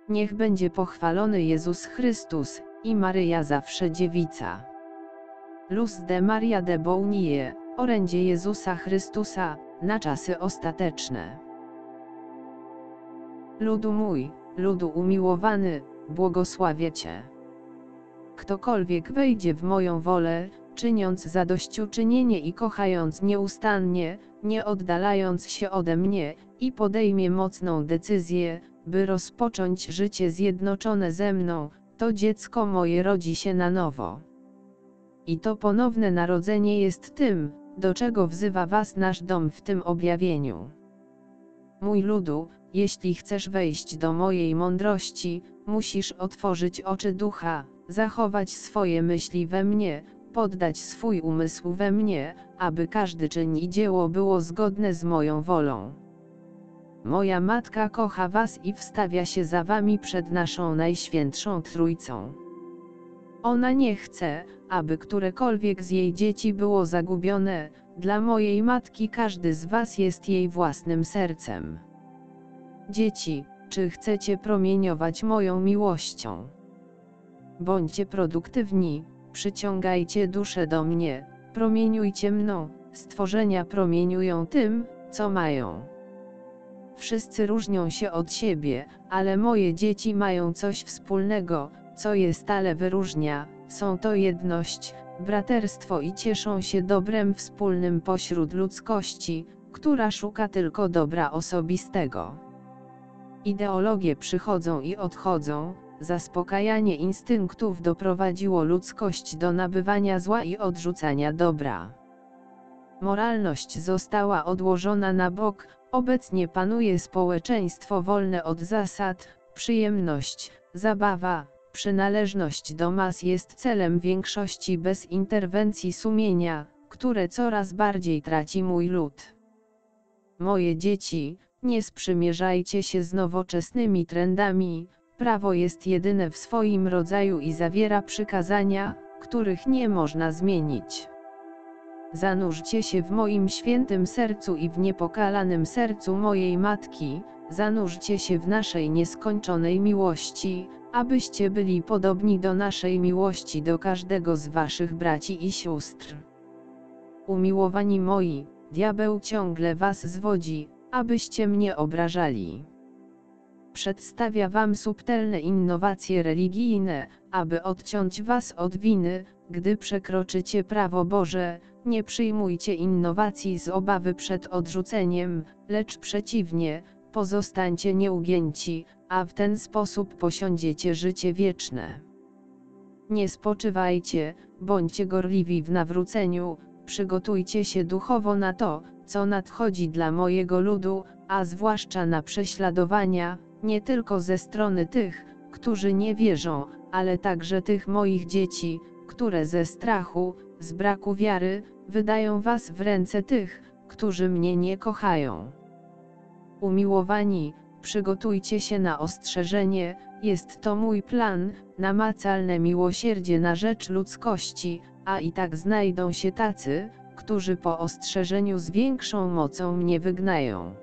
Niech będzie pochwalony Jezus Chrystus i Maryja zawsze dziewica. Luz de Maria de Bounie, orędzie Jezusa Chrystusa, na czasy ostateczne. Ludu mój, ludu umiłowany, błogosławię Cię. Ktokolwiek wejdzie w moją wolę, czyniąc zadośćuczynienie i kochając nieustannie, nie oddalając się ode mnie, i podejmie mocną decyzję, by rozpocząć życie zjednoczone ze mną, to dziecko moje rodzi się na nowo. I to ponowne narodzenie jest tym, do czego wzywa was nasz dom w tym objawieniu. Mój ludu, jeśli chcesz wejść do mojej mądrości, musisz otworzyć oczy ducha, zachować swoje myśli we mnie, poddać swój umysł we mnie, aby każdy czyn i dzieło było zgodne z moją wolą. Moja matka kocha was i wstawia się za wami przed naszą Najświętszą Trójcą. Ona nie chce, aby którekolwiek z jej dzieci było zagubione. Dla mojej matki każdy z was jest jej własnym sercem. Dzieci, czy chcecie promieniować moją miłością? Bądźcie produktywni, przyciągajcie duszę do mnie, promieniujcie mną. Stworzenia promieniują tym, co mają. Wszyscy różnią się od siebie, ale moje dzieci mają coś wspólnego, co je stale wyróżnia. Są to jedność, braterstwo i cieszą się dobrem wspólnym pośród ludzkości, która szuka tylko dobra osobistego. Ideologie przychodzą i odchodzą, zaspokajanie instynktów doprowadziło ludzkość do nabywania zła i odrzucania dobra. Moralność została odłożona na bok, obecnie panuje społeczeństwo wolne od zasad, przyjemność, zabawa, przynależność do mas jest celem większości bez interwencji sumienia, które coraz bardziej traci mój lud. Moje dzieci, nie sprzymierzajcie się z nowoczesnymi trendami, prawo jest jedyne w swoim rodzaju i zawiera przykazania, których nie można zmienić. Zanurzcie się w moim świętym sercu i w niepokalanym sercu mojej matki, zanurzcie się w naszej nieskończonej miłości, abyście byli podobni do naszej miłości do każdego z waszych braci i sióstr. Umiłowani moi, diabeł ciągle was zwodzi, abyście mnie obrażali. Przedstawia wam subtelne innowacje religijne, aby odciąć was od winy, gdy przekroczycie prawo Boże. Nie przyjmujcie innowacji z obawy przed odrzuceniem, lecz przeciwnie, pozostańcie nieugięci, a w ten sposób posiądziecie życie wieczne. Nie spoczywajcie, bądźcie gorliwi w nawróceniu, przygotujcie się duchowo na to, co nadchodzi dla mojego ludu, a zwłaszcza na prześladowania, nie tylko ze strony tych, którzy nie wierzą, ale także tych moich dzieci, które ze strachu, z braku wiary, wydają was w ręce tych, którzy mnie nie kochają. Umiłowani, przygotujcie się na ostrzeżenie, jest to mój plan, namacalne miłosierdzie na rzecz ludzkości, a i tak znajdą się tacy, którzy po ostrzeżeniu z większą mocą mnie wygnają.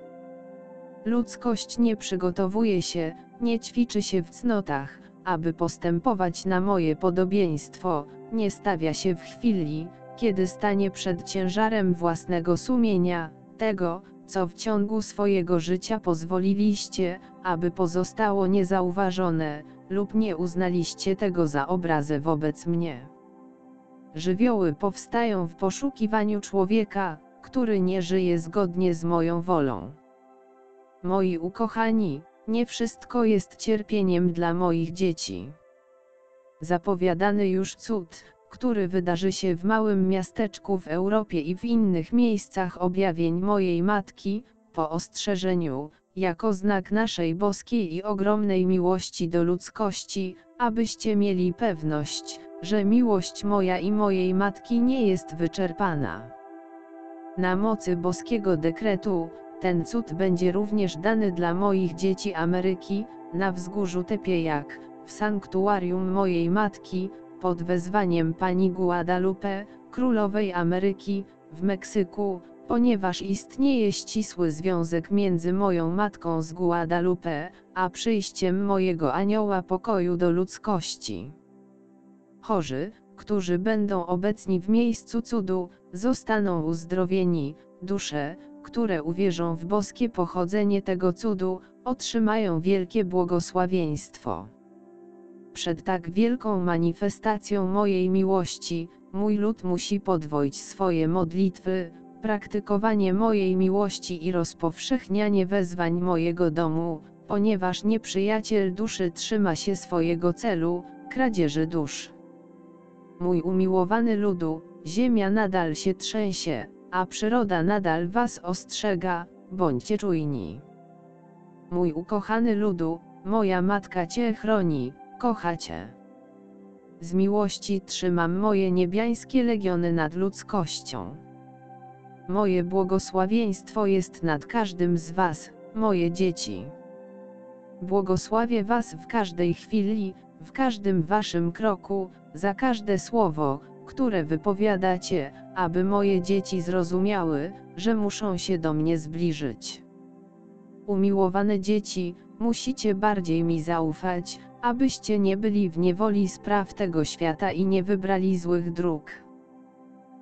Ludzkość nie przygotowuje się, nie ćwiczy się w cnotach, aby postępować na moje podobieństwo, nie stawia się w chwili, kiedy stanie przed ciężarem własnego sumienia, tego, co w ciągu swojego życia pozwoliliście, aby pozostało niezauważone, lub nie uznaliście tego za obrazę wobec mnie. Żywioły powstają w poszukiwaniu człowieka, który nie żyje zgodnie z moją wolą. Moi ukochani, nie wszystko jest cierpieniem dla moich dzieci. Zapowiadany już cud, który wydarzy się w małym miasteczku w Europie i w innych miejscach objawień mojej matki, po ostrzeżeniu, jako znak naszej boskiej i ogromnej miłości do ludzkości, abyście mieli pewność, że miłość moja i mojej matki nie jest wyczerpana. Na mocy boskiego dekretu, ten cud będzie również dany dla moich dzieci Ameryki, na wzgórzu Tepeyac, w sanktuarium mojej matki, pod wezwaniem pani Guadalupe, królowej Ameryki, w Meksyku, ponieważ istnieje ścisły związek między moją matką z Guadalupe, a przyjściem mojego anioła pokoju do ludzkości. Chorzy, którzy będą obecni w miejscu cudu, zostaną uzdrowieni, dusze, które uwierzą w boskie pochodzenie tego cudu, otrzymają wielkie błogosławieństwo. Przed tak wielką manifestacją mojej miłości, mój lud musi podwoić swoje modlitwy, praktykowanie mojej miłości i rozpowszechnianie wezwań mojego domu, ponieważ nieprzyjaciel duszy trzyma się swojego celu, kradzieży dusz. Mój umiłowany ludu, ziemia nadal się trzęsie, a przyroda nadal was ostrzega, bądźcie czujni. Mój ukochany ludu, moja matka cię chroni, kocha cię. Z miłości trzymam moje niebiańskie legiony nad ludzkością. Moje błogosławieństwo jest nad każdym z was, moje dzieci. Błogosławię was w każdej chwili, w każdym waszym kroku, za każde słowo, które wypowiadacie, aby moje dzieci zrozumiały, że muszą się do mnie zbliżyć. Umiłowane dzieci, musicie bardziej mi zaufać, abyście nie byli w niewoli spraw tego świata i nie wybrali złych dróg.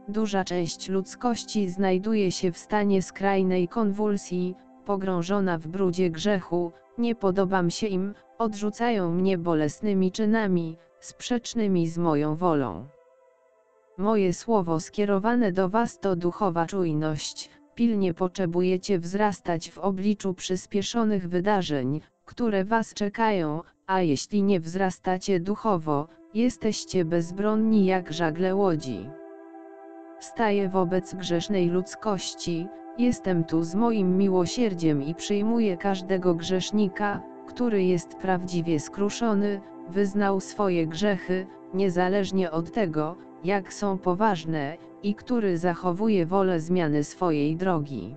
Duża część ludzkości znajduje się w stanie skrajnej konwulsji, pogrążona w brudzie grzechu, nie podobam się im, odrzucają mnie bolesnymi czynami, sprzecznymi z moją wolą. Moje słowo skierowane do was to duchowa czujność, pilnie potrzebujecie wzrastać w obliczu przyspieszonych wydarzeń, które was czekają, a jeśli nie wzrastacie duchowo, jesteście bezbronni jak żagle łodzi. Staję wobec grzesznej ludzkości, jestem tu z moim miłosierdziem i przyjmuję każdego grzesznika, który jest prawdziwie skruszony, wyznał swoje grzechy, niezależnie od tego, jak są poważne, i który zachowuje wolę zmiany swojej drogi.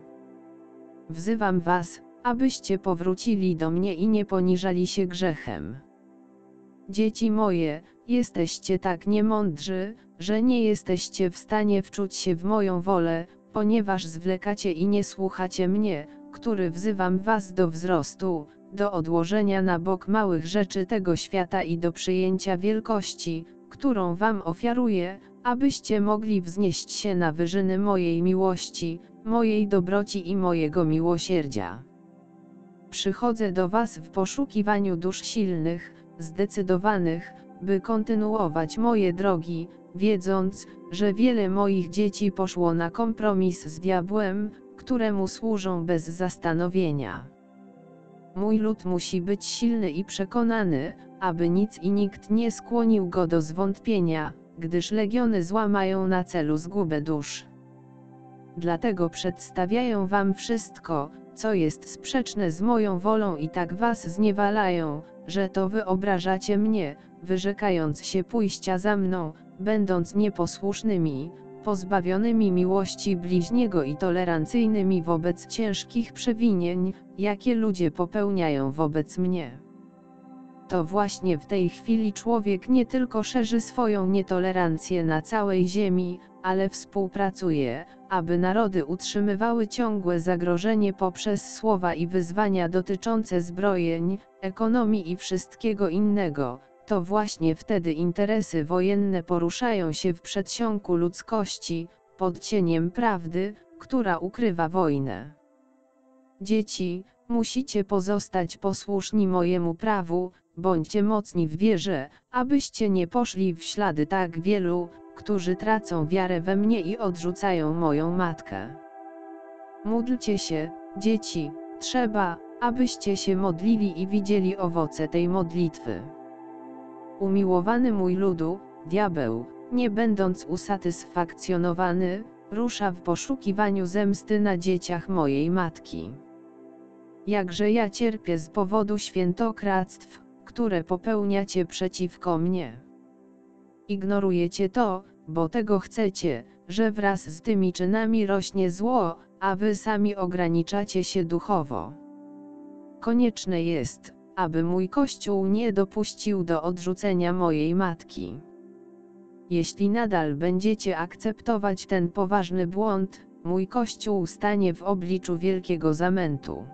Wzywam was, abyście powrócili do mnie i nie poniżali się grzechem. Dzieci moje, jesteście tak niemądrzy, że nie jesteście w stanie wczuć się w moją wolę, ponieważ zwlekacie i nie słuchacie mnie, który wzywam was do wzrostu, do odłożenia na bok małych rzeczy tego świata i do przyjęcia wielkości, którą wam ofiaruję, abyście mogli wznieść się na wyżyny mojej miłości, mojej dobroci i mojego miłosierdzia. Przychodzę do was w poszukiwaniu dusz silnych, zdecydowanych, by kontynuować moje drogi, wiedząc, że wiele moich dzieci poszło na kompromis z diabłem, któremu służą bez zastanowienia. Mój lud musi być silny i przekonany, aby nic i nikt nie skłonił go do zwątpienia, gdyż legiony zła mają na celu zgubę dusz. Dlatego przedstawiają wam wszystko, co jest sprzeczne z moją wolą i tak was zniewalają, że to wy obrażacie mnie, wyrzekając się pójścia za mną, będąc nieposłusznymi, pozbawionymi miłości bliźniego i tolerancyjnymi wobec ciężkich przewinień, jakie ludzie popełniają wobec mnie. To właśnie w tej chwili człowiek nie tylko szerzy swoją nietolerancję na całej ziemi, ale współpracuje, aby narody utrzymywały ciągłe zagrożenie poprzez słowa i wyzwania dotyczące zbrojeń, ekonomii i wszystkiego innego. To właśnie wtedy interesy wojenne poruszają się w przedsionku ludzkości, pod cieniem prawdy, która ukrywa wojnę. Dzieci, musicie pozostać posłuszni mojemu prawu, bądźcie mocni w wierze, abyście nie poszli w ślady tak wielu, którzy tracą wiarę we mnie i odrzucają moją matkę. Módlcie się, dzieci, trzeba, abyście się modlili i widzieli owoce tej modlitwy. Umiłowany mój ludu, diabeł, nie będąc usatysfakcjonowany, rusza w poszukiwaniu zemsty na dzieciach mojej matki. Jakże ja cierpię z powodu świętokradztw, które popełniacie przeciwko mnie. Ignorujecie to, bo tego chcecie, że wraz z tymi czynami rośnie zło, a wy sami ograniczacie się duchowo. Konieczne jest, aby mój Kościół nie dopuścił do odrzucenia mojej matki. Jeśli nadal będziecie akceptować ten poważny błąd, mój Kościół stanie w obliczu wielkiego zamętu.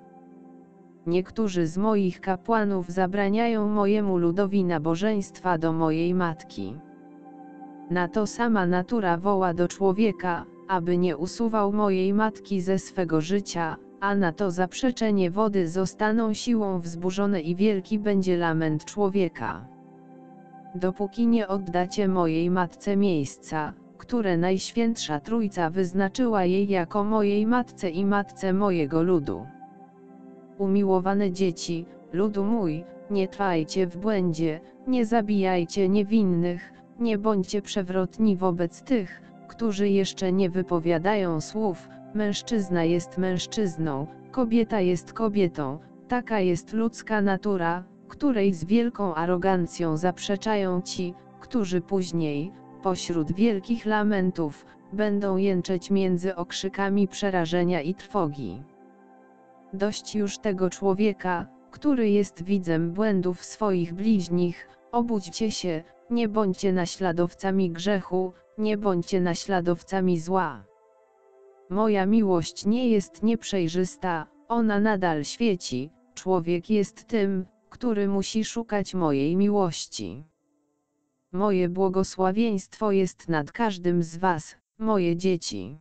Niektórzy z moich kapłanów zabraniają mojemu ludowi nabożeństwa do mojej matki. Na to sama natura woła do człowieka, aby nie usuwał mojej matki ze swego życia, a na to zaprzeczenie wody zostaną siłą wzburzone i wielki będzie lament człowieka. Dopóki nie oddacie mojej matce miejsca, które Najświętsza Trójca wyznaczyła jej jako mojej matce i matce mojego ludu. Umiłowane dzieci, ludu mój, nie trwajcie w błędzie, nie zabijajcie niewinnych, nie bądźcie przewrotni wobec tych, którzy jeszcze nie wypowiadają słów, mężczyzna jest mężczyzną, kobieta jest kobietą, taka jest ludzka natura, której z wielką arogancją zaprzeczają ci, którzy później, pośród wielkich lamentów, będą jęczeć między okrzykami przerażenia i trwogi. Dość już tego człowieka, który jest widzem błędów swoich bliźnich, obudźcie się, nie bądźcie naśladowcami grzechu, nie bądźcie naśladowcami zła. Moja miłość nie jest nieprzejrzysta, ona nadal świeci, człowiek jest tym, który musi szukać mojej miłości. Moje błogosławieństwo jest nad każdym z was, moje dzieci.